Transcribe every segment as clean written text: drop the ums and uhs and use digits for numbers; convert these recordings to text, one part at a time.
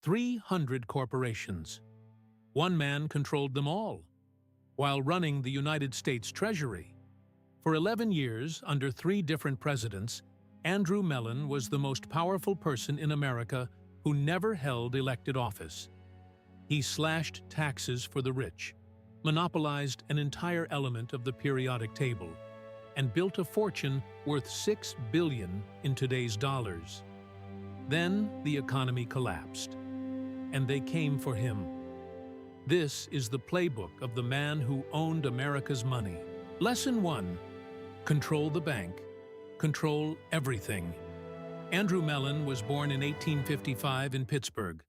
300 corporations. One man controlled them all, while running the United States Treasury. For 11 years, under 3 different presidents, Andrew Mellon was the most powerful person in America who never held elected office. He slashed taxes for the rich, monopolized an entire element of the periodic table, and built a fortune worth $6 billion in today's dollars. Then the economy collapsed, and they came for him. This is the playbook of the man who owned America's money. Lesson 1. Control the bank. Control everything. Andrew Mellon was born in 1855 in Pittsburgh,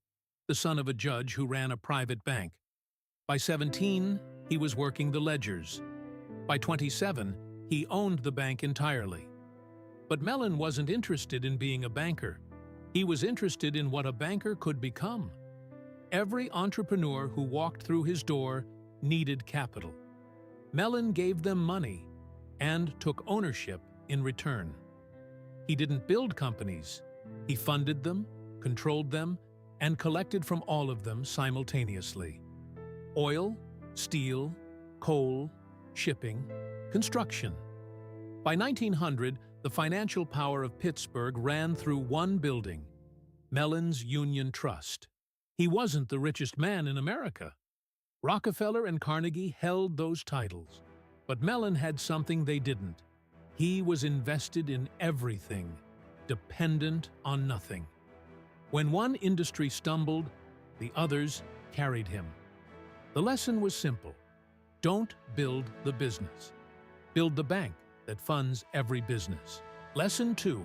the son of a judge who ran a private bank. By 17, he was working the ledgers. By 27, he owned the bank entirely. But Mellon wasn't interested in being a banker. He was interested in what a banker could become. Every entrepreneur who walked through his door needed capital. Mellon gave them money and took ownership in return. He didn't build companies. He funded them, controlled them, and collected from all of them simultaneously. Oil, steel, coal, shipping, construction. By 1900, the financial power of Pittsburgh ran through one building, Mellon's Union Trust. He wasn't the richest man in America. Rockefeller and Carnegie held those titles. But Mellon had something they didn't. He was invested in everything, dependent on nothing. When one industry stumbled, the others carried him. The lesson was simple. Don't build the business. Build the bank that funds every business. Lesson 2.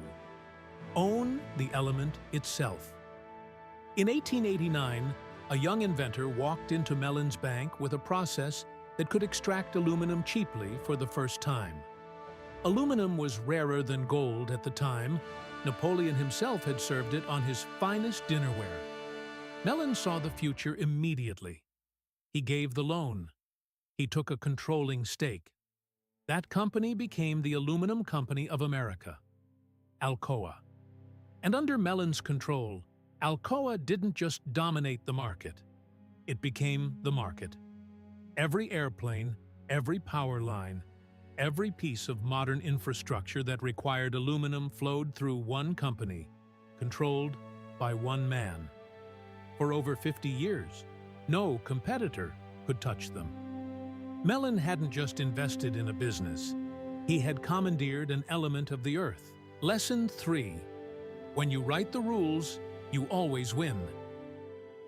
Own the element itself. In 1889, a young inventor walked into Mellon's bank with a process that could extract aluminum cheaply for the first time. Aluminum was rarer than gold at the time. Napoleon himself had served it on his finest dinnerware. Mellon saw the future immediately. He gave the loan. He took a controlling stake. That company became the Aluminum Company of America, Alcoa. And under Mellon's control, Alcoa didn't just dominate the market. It became the market. Every airplane, every power line, every piece of modern infrastructure that required aluminum flowed through one company, controlled by one man. For over 50 years, no competitor could touch them. Mellon hadn't just invested in a business. He had commandeered an element of the earth. Lesson 3. When you write the rules, you always win.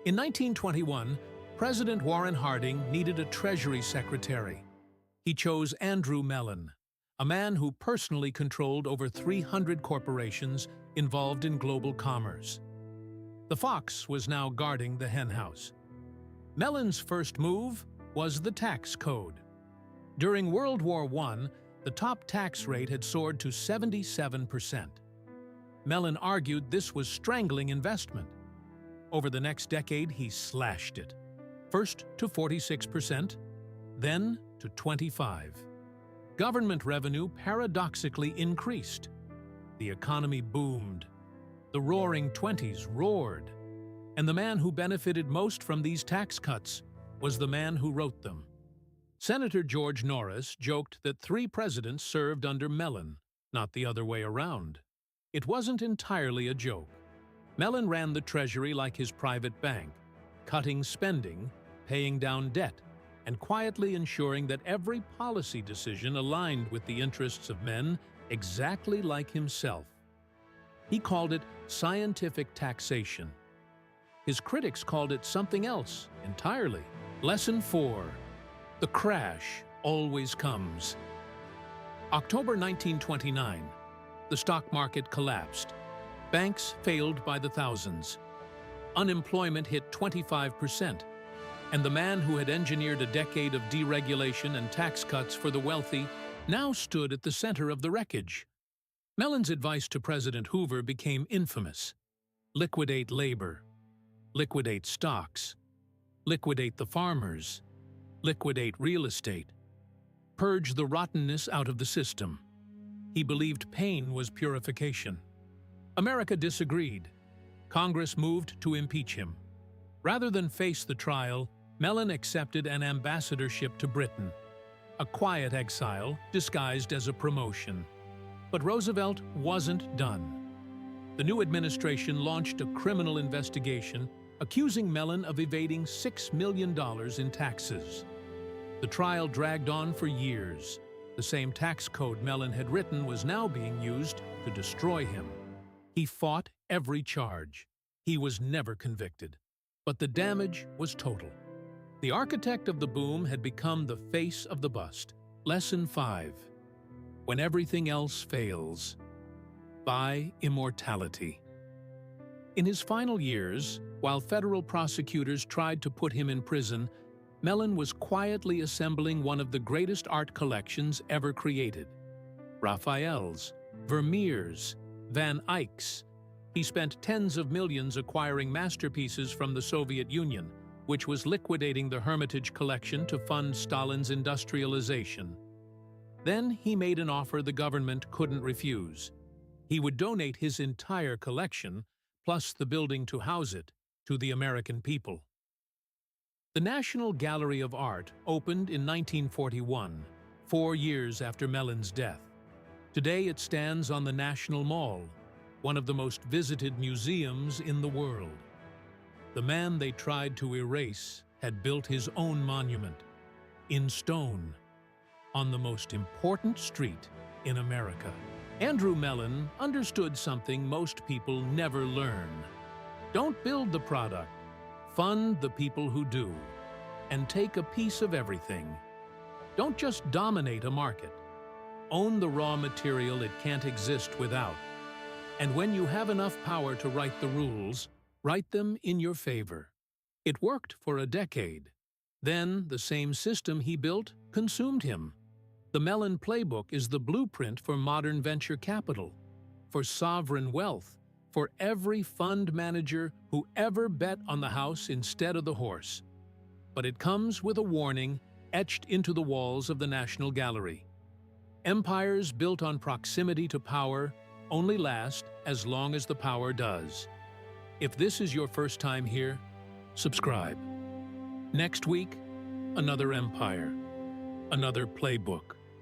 In 1921, President Warren Harding needed a Treasury Secretary. He chose Andrew Mellon, a man who personally controlled over 300 corporations involved in global commerce. The fox was now guarding the henhouse. Mellon's first move was the tax code. During World War I, the top tax rate had soared to 77%. Mellon argued this was strangling investment. Over the next decade, he slashed it. First to 46%, then to 25%. Government revenue paradoxically increased. The economy boomed. The roaring 20s roared. And the man who benefited most from these tax cuts was the man who wrote them. Senator George Norris joked that 3 presidents served under Mellon, not the other way around. It wasn't entirely a joke. Mellon ran the Treasury like his private bank, cutting spending, paying down debt, and quietly ensuring that every policy decision aligned with the interests of men exactly like himself. He called it scientific taxation. His critics called it something else entirely. Lesson 4. The crash always comes. October 1929. The stock market collapsed. Banks failed by the thousands. Unemployment hit 25%. And the man who had engineered a decade of deregulation and tax cuts for the wealthy now stood at the center of the wreckage. Mellon's advice to President Hoover became infamous. Liquidate labor. Liquidate stocks. Liquidate the farmers. Liquidate real estate. Purge the rottenness out of the system. He believed pain was purification. America disagreed. Congress moved to impeach him. Rather than face the trial, Mellon accepted an ambassadorship to Britain, a quiet exile disguised as a promotion. But Roosevelt wasn't done. The new administration launched a criminal investigation accusing Mellon of evading $6 million in taxes. The trial dragged on for years. The same tax code Mellon had written was now being used to destroy him. He fought every charge. He was never convicted. But the damage was total. The architect of the boom had become the face of the bust. Lesson 5. When everything else fails. Buy immortality. In his final years, while federal prosecutors tried to put him in prison, Mellon was quietly assembling one of the greatest art collections ever created. Raphael's, Vermeer's, Van Eyck's. He spent tens of millions acquiring masterpieces from the Soviet Union, which was liquidating the Hermitage collection to fund Stalin's industrialization. Then he made an offer the government couldn't refuse. He would donate his entire collection, plus the building to house it, to the American people. The National Gallery of Art opened in 1941, 4 years after Mellon's death. Today it stands on the National Mall, one of the most visited museums in the world. The man they tried to erase had built his own monument, in stone, on the most important street in America. Andrew Mellon understood something most people never learn. Don't build the product, fund the people who do, and take a piece of everything. Don't just dominate a market. Own the raw material it can't exist without. And when you have enough power to write the rules, write them in your favor. It worked for a decade. Then the same system he built consumed him. The Mellon Playbook is the blueprint for modern venture capital, for sovereign wealth, for every fund manager who ever bet on the house instead of the horse. But it comes with a warning etched into the walls of the National Gallery. Empires built on proximity to power only last as long as the power does. If this is your first time here, subscribe. Next week, another empire, another playbook.